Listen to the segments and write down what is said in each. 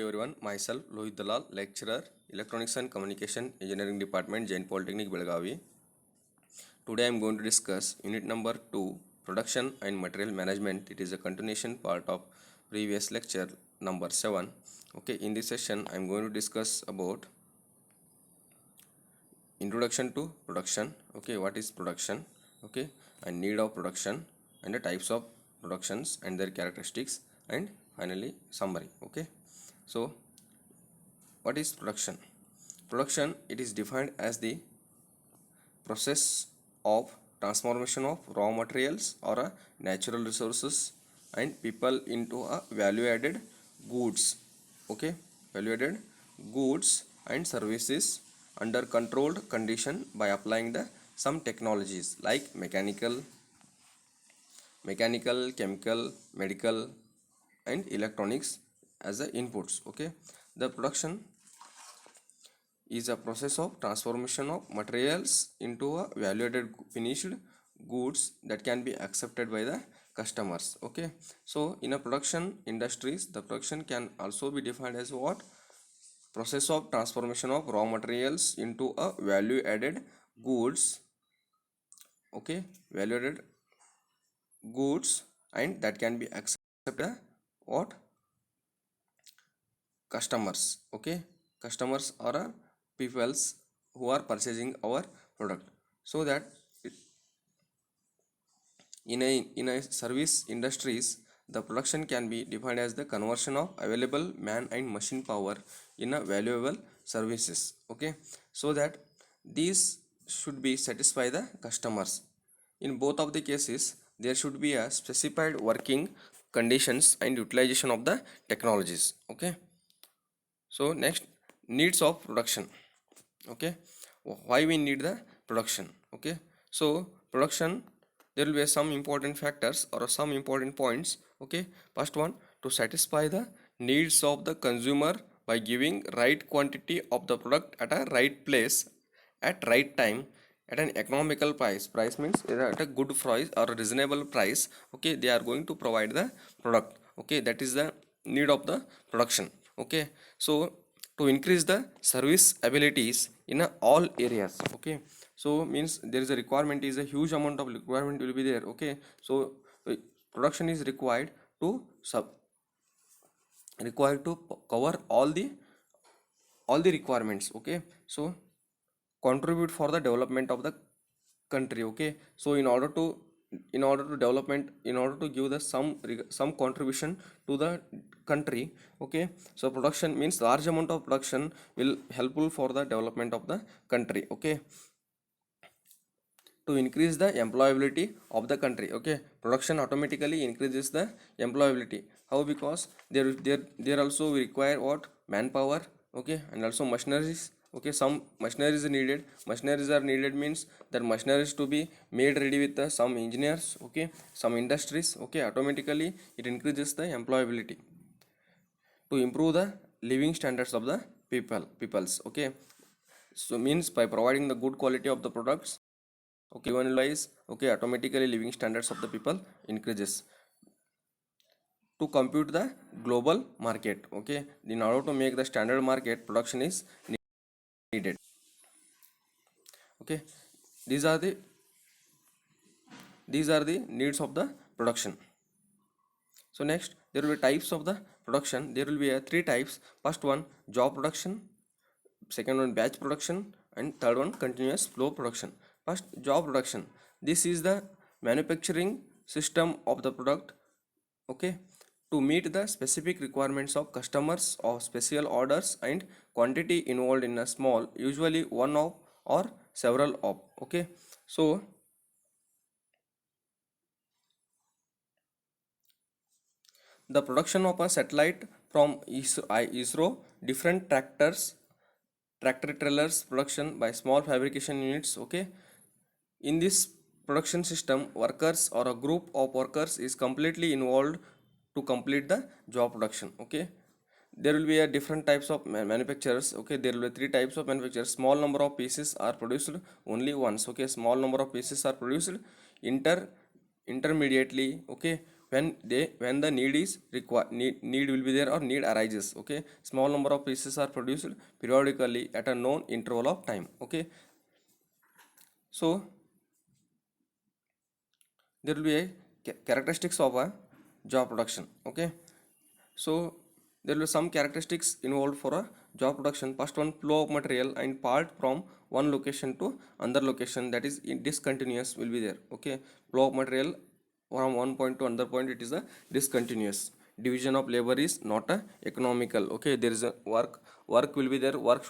everyone, myself Lohit Dalal, lecturer, Electronics and Communication Engineering Department, Jain Polytechnic, Belagavi. Today I am going to discuss unit number 2, Production and Material Management. It is a continuation part of previous lecture number 7. Okay, in this session I am going to discuss about introduction to production. Okay, what is production? Okay, and need of production and the types of productions and their characteristics, and finally summary. Okay, so what is production? Production, it is defined as the process of transformation of raw materials or natural resources and people into a value added goods. Okay, value added goods and services under controlled condition by applying the some technologies like mechanical, chemical, medical, and electronics as the inputs. Okay, the production is a process of transformation of materials into a value-added finished goods that can be accepted by the customers. Okay, so in a production industries, the production can also be defined as what? Process of transformation of raw materials into a value-added goods. Okay, value-added goods, and that can be accepted by what? Customers. Okay, customers are peoples who are purchasing our product. So that in a service industries, the production can be defined as the conversion of available man and machine power in a valuable services. Okay, so that these should be satisfy the customers. In both of the cases, there should be a specified working conditions and utilization of the technologies. Okay, so next, needs of production. Okay, why we need the production? Okay, so production, there will be some important factors or some important points. Okay, first one, to satisfy the needs of the consumer by giving right quantity of the product at a right place at right time at an economical price means at a good price or a reasonable price. Okay, they are going to provide the product. Okay, that is the need of the production. Okay, so to increase the service abilities in all areas. Okay, so means there is a requirement, is a huge amount of requirement will be there. Okay, so production is required to cover all the requirements. Okay, so contribute for the development of the country. Okay, so in order to development, in order to give the some contribution to the country. Okay, so production means large amount of production will helpful for the development of the country. Okay, to increase the employability of the country. Okay, production automatically increases the employability. How? Because there also require what? Manpower. Okay, and also machineries. Okay, some machineries are needed. Machineries are needed means that machineries to be made ready with some engineers. Okay, some industries. Okay, automatically it increases the employability to improve the living standards of the peoples. Okay, so means by providing the good quality of the products. Okay, even lies. Okay, automatically living standards of the people increases to compute the global market. Okay, in order to make the standard market, production is needed. Okay, these are the needs of the production. So next, there will be types of the production. There will be three types. First one, job production. Second one, batch production, and third one, continuous flow production. First, job production. This is the manufacturing system of the product. Okay, to meet the specific requirements of customers or special orders and quantity involved in a small, usually one of or several of. Okay, so the production of a satellite from ISRO, different tractor trailers production by small fabrication units. Okay, in this production system, workers or a group of workers is completely involved to complete the job production. Okay, there will be a different types of manufacturers. Okay, there will be three types of manufacturers. Small number of pieces are produced only once. Okay, small number of pieces are produced intermediately. Okay, when the need is required, need will be there or need arises. Okay, small number of pieces are produced periodically at a known interval of time. Okay, so there will be a characteristics of a job production. Okay, so there will be some characteristics involved for a job production. First one, flow of material and part from one location to another location, that is discontinuous will be there. Okay, flow of material from one point to another point, it is a discontinuous. Division of labor is not a economical. Okay, there is a work will be there, work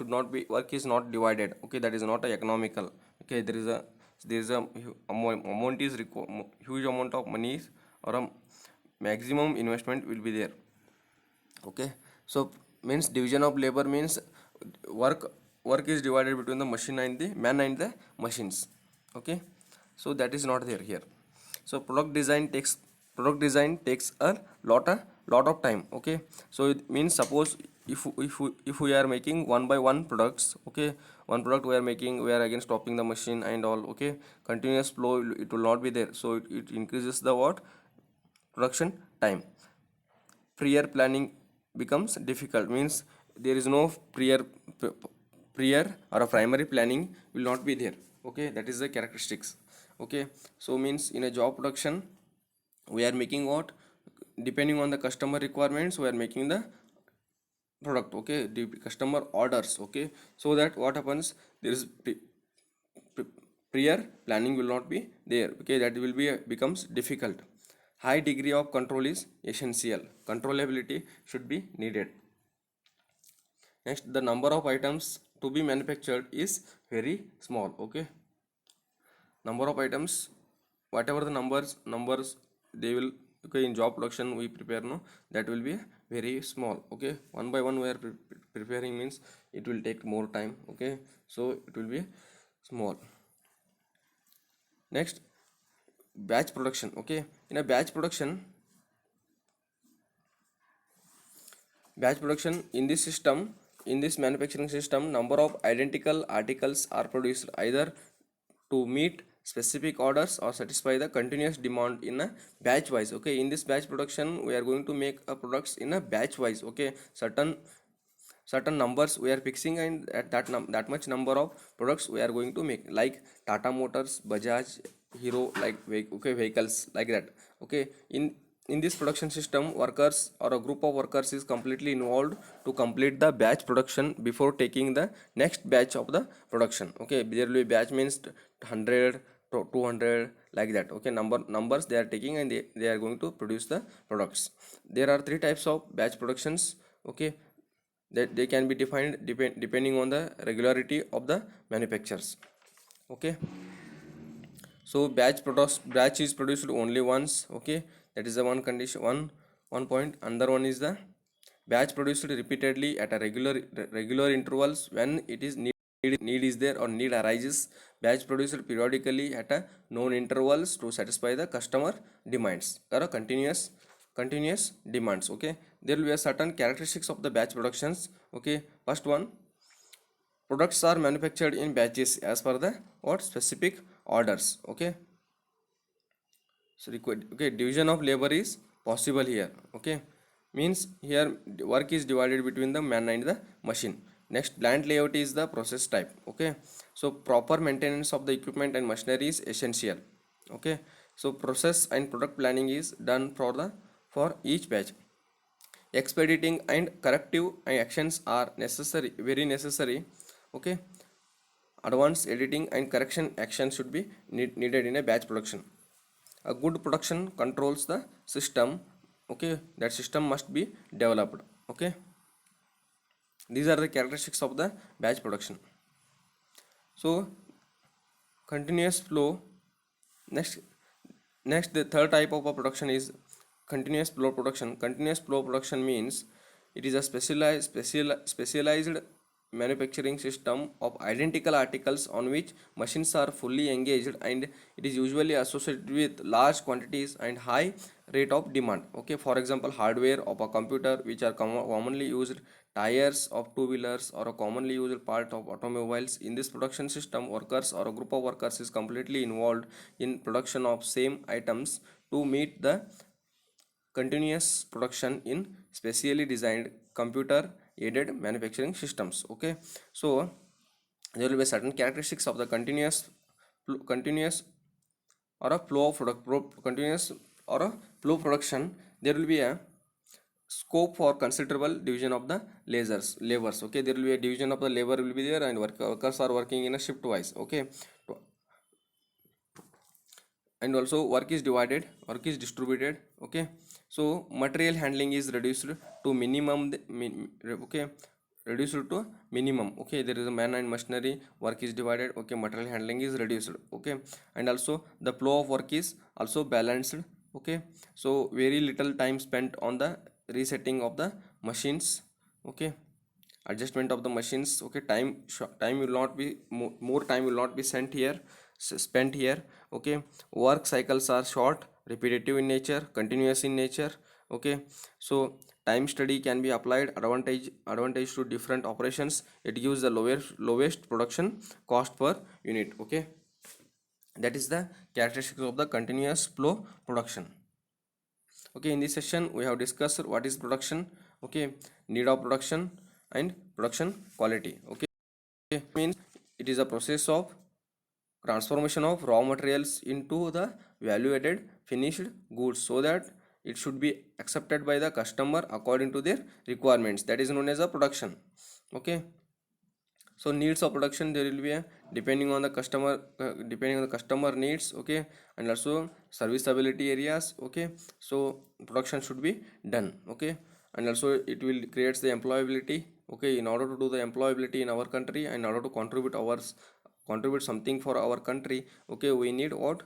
is not divided. Okay, that is not a economical. Okay, there is a amount is huge amount of money or a maximum investment will be there. Okay, so means division of labor means work work is divided between the machine and the man and the machines. Okay, so that is not there here. So product design takes a lot of time. Okay, so it means suppose if we are making one by one products. Okay, one product we are making, we are again stopping the machine and all. Okay, continuous flow it will not be there, so it increases the what production time. Prior planning becomes difficult, means there is no prior or a primary planning will not be there. Okay, that is the characteristics. Okay, so means in a job production we are making what, depending on the customer requirements we are making the product. Okay, the customer orders. Okay, so that what happens, there is prior planning will not be there. Okay, that will be becomes difficult. High degree of control is essential, controllability should be needed. Next, the number of items to be manufactured is very small. Okay, number of items, whatever the numbers they will. Okay, in job production we prepare, no, that will be very small. Okay, one by one we are preparing, means it will take more time. Okay, so it will be small. Next, batch production. Okay, in a batch production in this manufacturing system, number of identical articles are produced either to meet specific orders or satisfy the continuous demand in a batch wise. Okay, in this batch production we are going to make a products in a batch wise. Okay, certain numbers we are fixing, and at that much number of products we are going to make, like Tata Motors, Bajaj, Hero, like vehicles like that. Okay, in this production system, workers or a group of workers is completely involved to complete the batch production before taking the next batch of the production. Okay, there will be batch means 100 to 200 like that. Okay, numbers they are taking, and they are going to produce the products. There are three types of batch productions. Okay, that they can be defined depending on the regularity of the manufacturers. Okay, so batch is produced only once. Okay, that is the one condition, one point. Another one is the batch produced repeatedly at a regular intervals when it is need is there or need arises. Batch produced periodically at a known intervals to satisfy the customer demands or a continuous demands. Okay, there will be a certain characteristics of the batch productions. Okay, first one, products are manufactured in batches as per the what specific orders. Okay, so okay, division of labor is possible here. Okay, means here work is divided between the man and the machine. Next, plant layout is the process type. Okay, so proper maintenance of the equipment and machinery is essential. Okay, so process and product planning is done for each batch. Expediting and corrective actions are necessary, very necessary. Okay, advanced editing and correction action should be needed in a batch production. A good production controls the system. Okay, that system must be developed. Okay, these are the characteristics of the batch production. So continuous flow. Next, the third type of a production is continuous flow production. Continuous flow production means it is a specialized manufacturing system of identical articles on which machines are fully engaged, and it is usually associated with large quantities and high rate of demand. Okay, for example, hardware of a computer which are commonly used, tires of two-wheelers, or a commonly used part of automobiles. In this production system, workers or a group of workers is completely involved in production of same items to meet the continuous production in specially designed computer aided manufacturing systems. Okay, so there will be certain characteristics of the continuous or a flow of continuous or a flow production. There will be a scope for considerable division of the labors. Okay, there will be a division of the labor will be there, and workers are working in a shift wise. Okay, and also work is distributed. Okay, so material handling is reduced to minimum, okay, reduced to minimum. Okay, there is a man and machinery work is divided. Okay, material handling is reduced. Okay, and also the flow of work is also balanced. Okay, so very little time spent on the resetting of the machines. Okay, adjustment of the machines. Okay, time will not be more time will not be spent here. Okay, work cycles are short, repetitive in nature, continuous in nature. Okay, so time study can be applied advantage to different operations. It gives the lowest production cost per unit. Okay, that is the characteristics of the continuous flow production. Okay, in this session we have discussed what is production. Okay, need of production and production quality. Okay, means it is a process of transformation of raw materials into the value added finished goods, so that it should be accepted by the customer according to their requirements. That is known as a production. Okay, so needs of production, there will be a depending on the customer needs. Okay, and also serviceability areas. Okay, so production should be done. Okay, and also it will creates the employability. Okay, in order to do the employability in our country, and in order to contribute something for our country. Okay, we need what?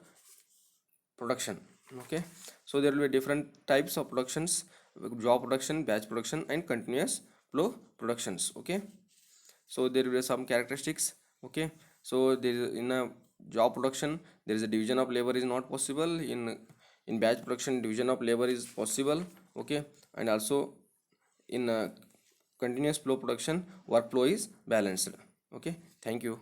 Production. Okay, so there will be different types of productions: job production, batch production, and continuous flow productions. Okay, so there will be some characteristics. Okay, so there is, in a job production, there is a division of labor is not possible. In batch production, division of labor is possible. Okay, and also in continuous flow production, workflow is balanced. Okay, thank you.